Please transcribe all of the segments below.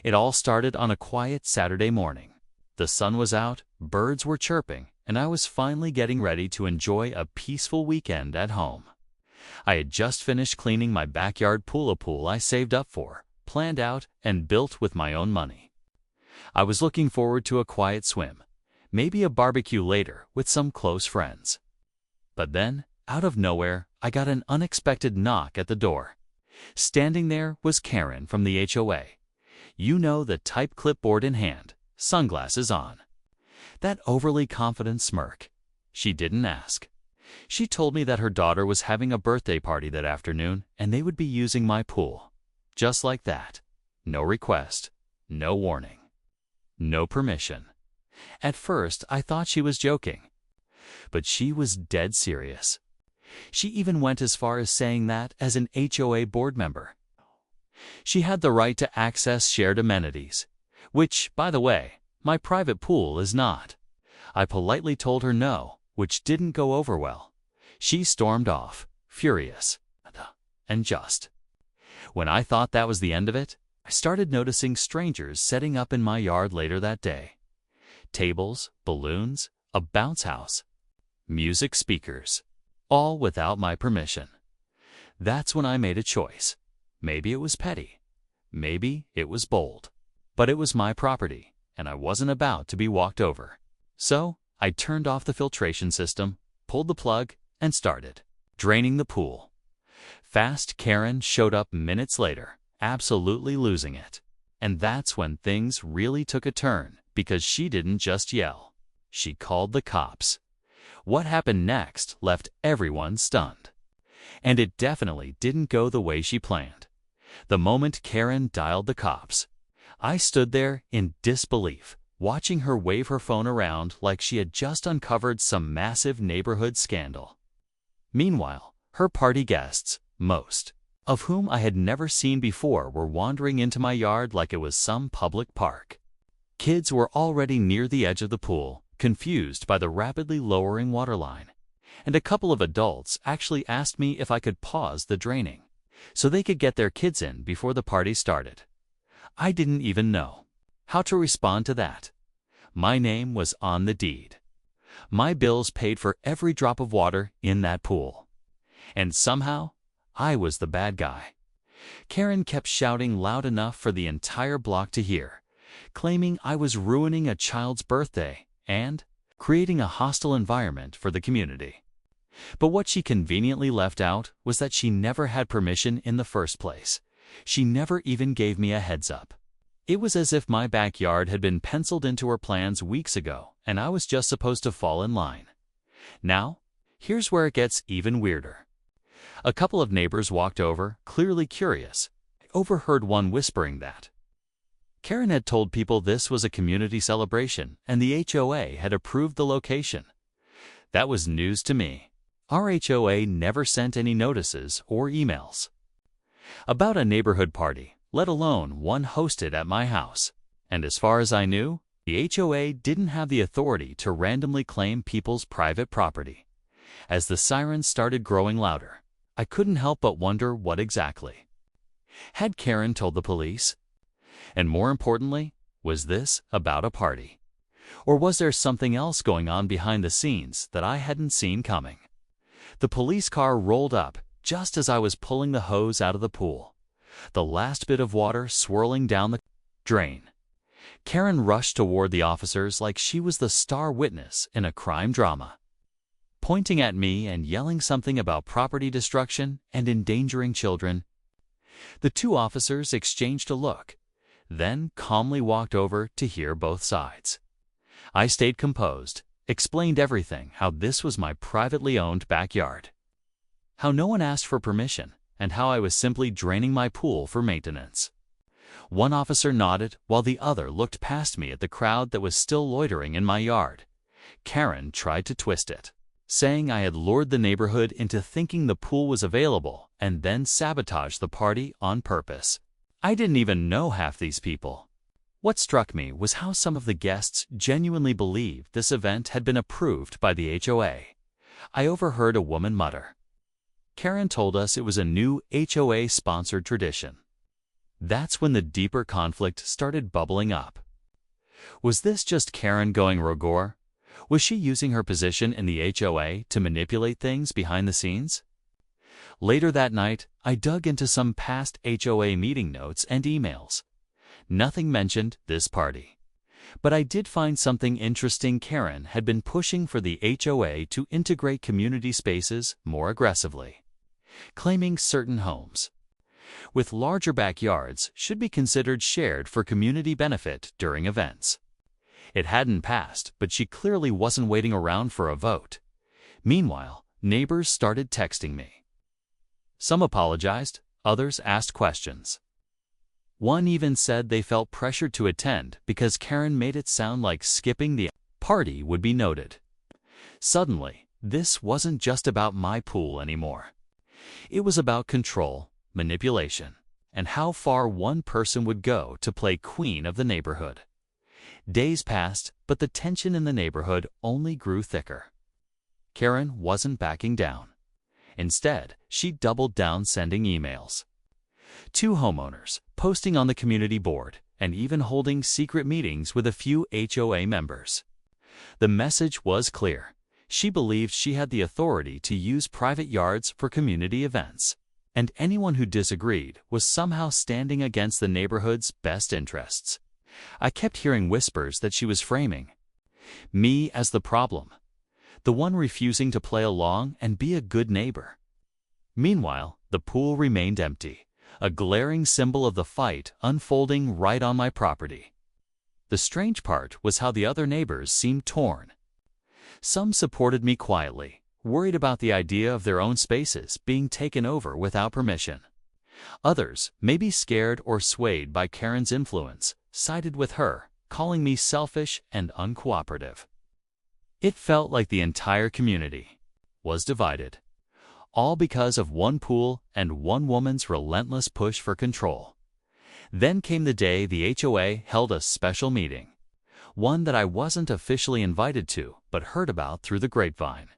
It all started on a quiet Saturday morning. The sun was out, birds were chirping, and I was finally getting ready to enjoy a peaceful weekend at home. I had just finished cleaning my backyard pool, a pool I saved up for, planned out, and built with my own money. I was looking forward to a quiet swim, maybe a barbecue later with some close friends. But then, out of nowhere, I got an unexpected knock at the door. Standing there was Karen from the HOA. You know, the type, clipboard in hand, sunglasses on. That overly confident smirk. She didn't ask. She told me that her daughter was having a birthday party that afternoon and they would be using my pool. Just like that. No request, no warning, no permission. At first, I thought she was joking. But she was dead serious. She even went as far as saying that as an HOA board member, she had the right to access shared amenities, which, by the way, my private pool is not. I politely told her no, which didn't go over well. She stormed off, furious, and just. When I thought that was the end of it, I started noticing strangers setting up in my yard later that day. Tables, balloons, a bounce house, music speakers, all without my permission. That's when I made a choice. Maybe it was petty. Maybe it was bold. But it was my property, and I wasn't about to be walked over. So I turned off the filtration system, pulled the plug, and started draining the pool. Fast Karen showed up minutes later, absolutely losing it. And that's when things really took a turn, because she didn't just yell. She called the cops. What happened next left everyone stunned. And it definitely didn't go the way she planned. The moment Karen dialed the cops, I stood there in disbelief, watching her wave her phone around like she had just uncovered some massive neighborhood scandal. Meanwhile, her party guests, most of whom I had never seen before, were wandering into my yard like it was some public park. Kids were already near the edge of the pool, confused by the rapidly lowering waterline. And a couple of adults actually asked me if I could pause the draining, so they could get their kids in before the party started. I didn't even know how to respond to that. My name was on the deed. My bills paid for every drop of water in that pool. And somehow, I was the bad guy. Karen kept shouting loud enough for the entire block to hear, claiming I was ruining a child's birthday and creating a hostile environment for the community. But what she conveniently left out was that she never had permission in the first place. She never even gave me a heads up. It was as if my backyard had been penciled into her plans weeks ago, and I was just supposed to fall in line. Now, here's where it gets even weirder. A couple of neighbors walked over, clearly curious. I overheard one whispering that Karen had told people this was a community celebration and the HOA had approved the location. That was news to me. Our HOA never sent any notices or emails about a neighborhood party, let alone one hosted at my house. And as far as I knew, the HOA didn't have the authority to randomly claim people's private property. As the sirens started growing louder, I couldn't help but wonder what exactly had Karen told the police? And more importantly, was this about a party? Or was there something else going on behind the scenes that I hadn't seen coming? The police car rolled up just as I was pulling the hose out of the pool, the last bit of water swirling down the drain. Karen rushed toward the officers like she was the star witness in a crime drama, pointing at me and yelling something about property destruction and endangering children. The two officers exchanged a look, then calmly walked over to hear both sides. I stayed composed, explained everything, how this was my privately owned backyard, how no one asked for permission, and how I was simply draining my pool for maintenance. One officer nodded while the other looked past me at the crowd that was still loitering in my yard. Karen tried to twist it, saying I had lured the neighborhood into thinking the pool was available and then sabotaged the party on purpose. I didn't even know half these people. What struck me was how some of the guests genuinely believed this event had been approved by the HOA. I overheard a woman mutter, Karen told us it was a new HOA-sponsored tradition. That's when the deeper conflict started bubbling up. Was this just Karen going rogue? Was she using her position in the HOA to manipulate things behind the scenes? Later that night, I dug into some past HOA meeting notes and emails. Nothing mentioned this party. But I did find something interesting. Karen had been pushing for the HOA to integrate community spaces more aggressively, claiming certain homes with larger backyards should be considered shared for community benefit during events. It hadn't passed, but she clearly wasn't waiting around for a vote. Meanwhile, neighbors started texting me. Some apologized, others asked questions. One even said they felt pressured to attend because Karen made it sound like skipping the party would be noted. Suddenly, this wasn't just about my pool anymore. It was about control, manipulation, and how far one person would go to play queen of the neighborhood. Days passed, but the tension in the neighborhood only grew thicker. Karen wasn't backing down. Instead, she doubled down, sending emails. 2 homeowners, posting on the community board, and even holding secret meetings with a few HOA members. The message was clear. She believed she had the authority to use private yards for community events, and anyone who disagreed was somehow standing against the neighborhood's best interests. I kept hearing whispers that she was framing me as the problem, the one refusing to play along and be a good neighbor. Meanwhile, the pool remained empty, a glaring symbol of the fight unfolding right on my property. The strange part was how the other neighbors seemed torn. Some supported me quietly, worried about the idea of their own spaces being taken over without permission. Others, maybe scared or swayed by Karen's influence, sided with her, calling me selfish and uncooperative. It felt like the entire community was divided, all because of one pool and one woman's relentless push for control. Then came the day the HOA held a special meeting, one that I wasn't officially invited to but heard about through the grapevine.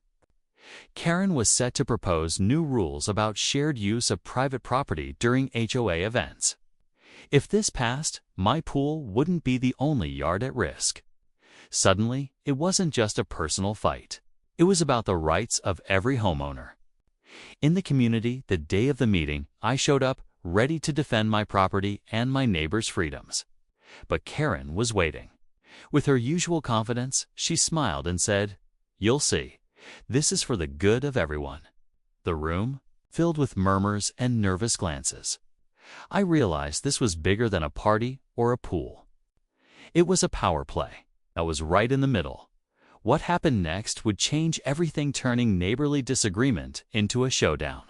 Karen was set to propose new rules about shared use of private property during HOA events. If this passed, my pool wouldn't be the only yard at risk. Suddenly, it wasn't just a personal fight. It was about the rights of every homeowner. In the community, the day of the meeting, I showed up, ready to defend my property and my neighbors' freedoms. But Karen was waiting. With her usual confidence, she smiled and said, "You'll see. This is for the good of everyone." The room filled with murmurs and nervous glances. I realized this was bigger than a party or a pool. It was a power play. I was right in the middle. What happened next would change everything, turning neighborly disagreement into a showdown.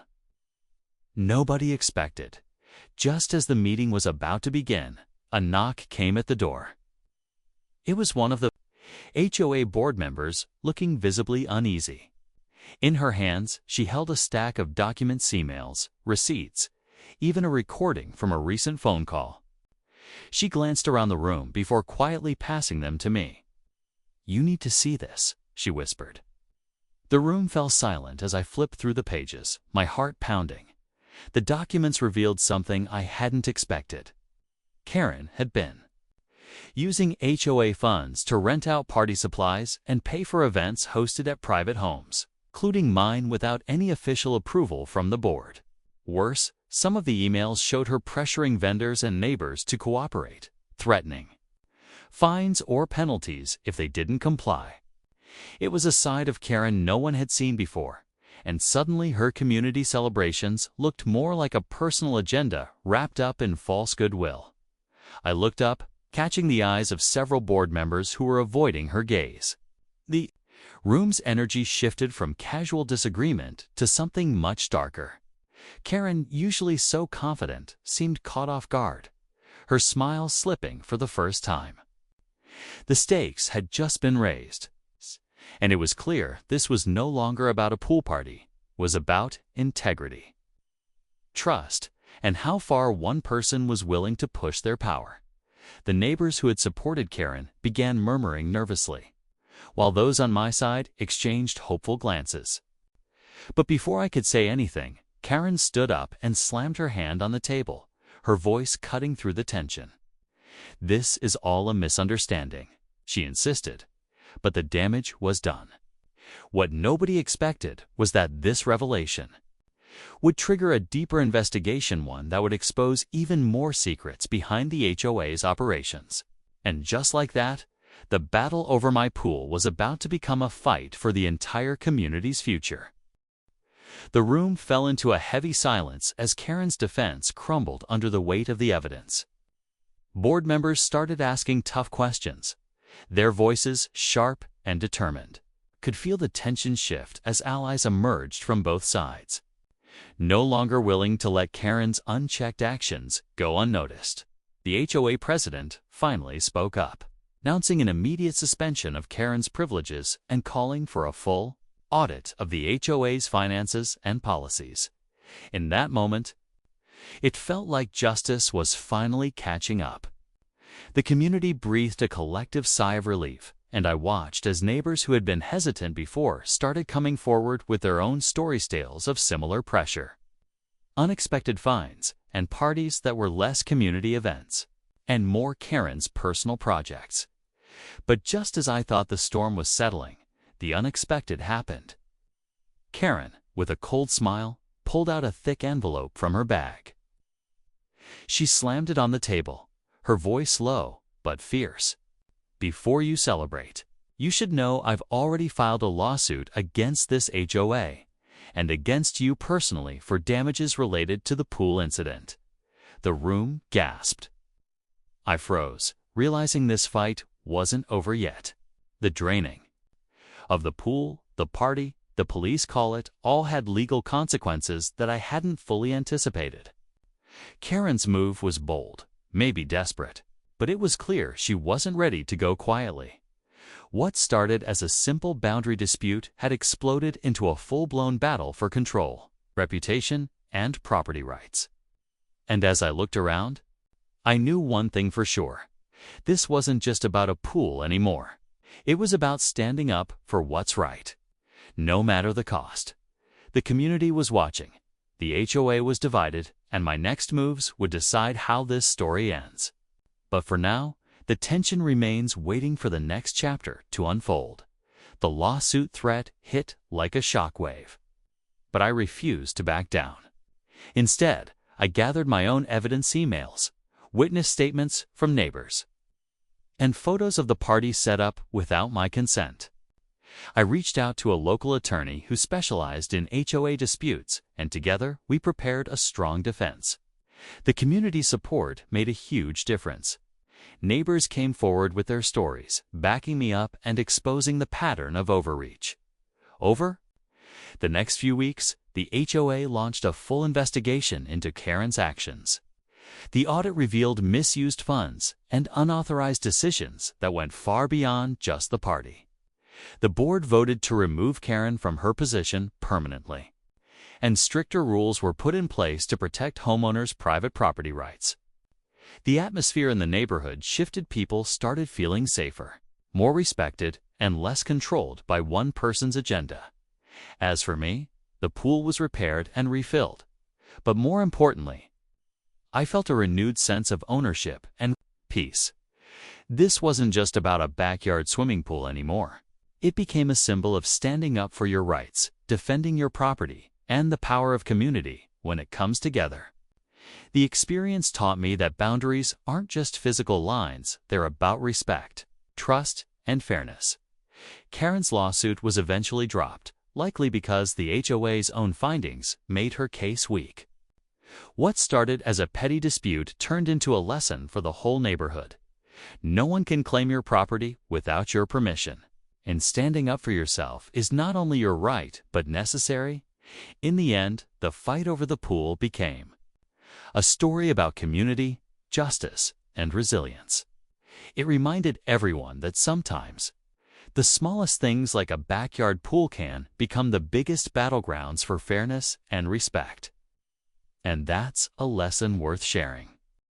Nobody expected. Just as the meeting was about to begin, a knock came at the door. It was one of the HOA board members, looking visibly uneasy. In her hands, she held a stack of documents, emails, receipts, even a recording from a recent phone call. She glanced around the room before quietly passing them to me. "You need to see this," she whispered. The room fell silent as I flipped through the pages, my heart pounding. The documents revealed something I hadn't expected. Karen had been using HOA funds to rent out party supplies and pay for events hosted at private homes, including mine, without any official approval from the board. Worse, some of the emails showed her pressuring vendors and neighbors to cooperate, threatening fines or penalties if they didn't comply. It was a side of Karen no one had seen before, and suddenly her community celebrations looked more like a personal agenda wrapped up in false goodwill. I looked up, catching the eyes of several board members who were avoiding her gaze. The room's energy shifted from casual disagreement to something much darker. Karen, usually so confident, seemed caught off guard, her smile slipping for the first time. The stakes had just been raised, and it was clear this was no longer about a pool party. It was about integrity, trust, and how far one person was willing to push their power. The neighbors who had supported Karen began murmuring nervously, while those on my side exchanged hopeful glances. But before I could say anything, Karen stood up and slammed her hand on the table, her voice cutting through the tension. "This is all a misunderstanding," she insisted, but the damage was done. What nobody expected was that this revelation would trigger a deeper investigation, one that would expose even more secrets behind the HOA's operations. And just like that, the battle over my pool was about to become a fight for the entire community's future. The room fell into a heavy silence as Karen's defense crumbled under the weight of the evidence. Board members started asking tough questions, their voices sharp and determined. Could feel the tension shift as allies emerged from both sides, no longer willing to let Karen's unchecked actions go unnoticed. The HOA president finally spoke up, announcing an immediate suspension of Karen's privileges and calling for a full audit of the HOA's finances and policies. In that moment, it felt like justice was finally catching up. The community breathed a collective sigh of relief, and I watched as neighbors who had been hesitant before started coming forward with their own story tales of similar pressure, unexpected fines, and parties that were less community events, and more Karen's personal projects. But just as I thought the storm was settling, the unexpected happened. Karen, with a cold smile, pulled out a thick envelope from her bag. She slammed it on the table, her voice low but fierce. "Before you celebrate, you should know I've already filed a lawsuit against this HOA and against you personally for damages related to the pool incident." The room gasped. I froze, realizing this fight wasn't over yet. The draining of the pool, the party, the police call it, all had legal consequences that I hadn't fully anticipated. Karen's move was bold, maybe desperate, but it was clear she wasn't ready to go quietly. What started as a simple boundary dispute had exploded into a full-blown battle for control, reputation, and property rights. And as I looked around, I knew one thing for sure. This wasn't just about a pool anymore. It was about standing up for what's right, no matter the cost. The community was watching, the HOA was divided, and my next moves would decide how this story ends. But for now, the tension remains, waiting for the next chapter to unfold. The lawsuit threat hit like a shockwave. But I refused to back down. Instead, I gathered my own evidence, emails, witness statements from neighbors, and photos of the party set up without my consent. I reached out to a local attorney who specialized in HOA disputes, and together we prepared a strong defense. The community support made a huge difference. Neighbors came forward with their stories, backing me up and exposing the pattern of overreach. Over the next few weeks, the HOA launched a full investigation into Karen's actions. The audit revealed misused funds and unauthorized decisions that went far beyond just the party. The board voted to remove Karen from her position permanently, and stricter rules were put in place to protect homeowners' private property rights. The atmosphere in the neighborhood shifted. People started feeling safer, more respected, and less controlled by one person's agenda. As for me, the pool was repaired and refilled. But more importantly, I felt a renewed sense of ownership and peace. This wasn't just about a backyard swimming pool anymore. It became a symbol of standing up for your rights, defending your property, and the power of community when it comes together. The experience taught me that boundaries aren't just physical lines, they're about respect, trust, and fairness. Karen's lawsuit was eventually dropped, likely because the HOA's own findings made her case weak. What started as a petty dispute turned into a lesson for the whole neighborhood. No one can claim your property without your permission, and standing up for yourself is not only your right but necessary. In the end, the fight over the pool became a story about community, justice, and resilience. It reminded everyone that sometimes the smallest things, like a backyard pool, can become the biggest battlegrounds for fairness and respect. And that's a lesson worth sharing.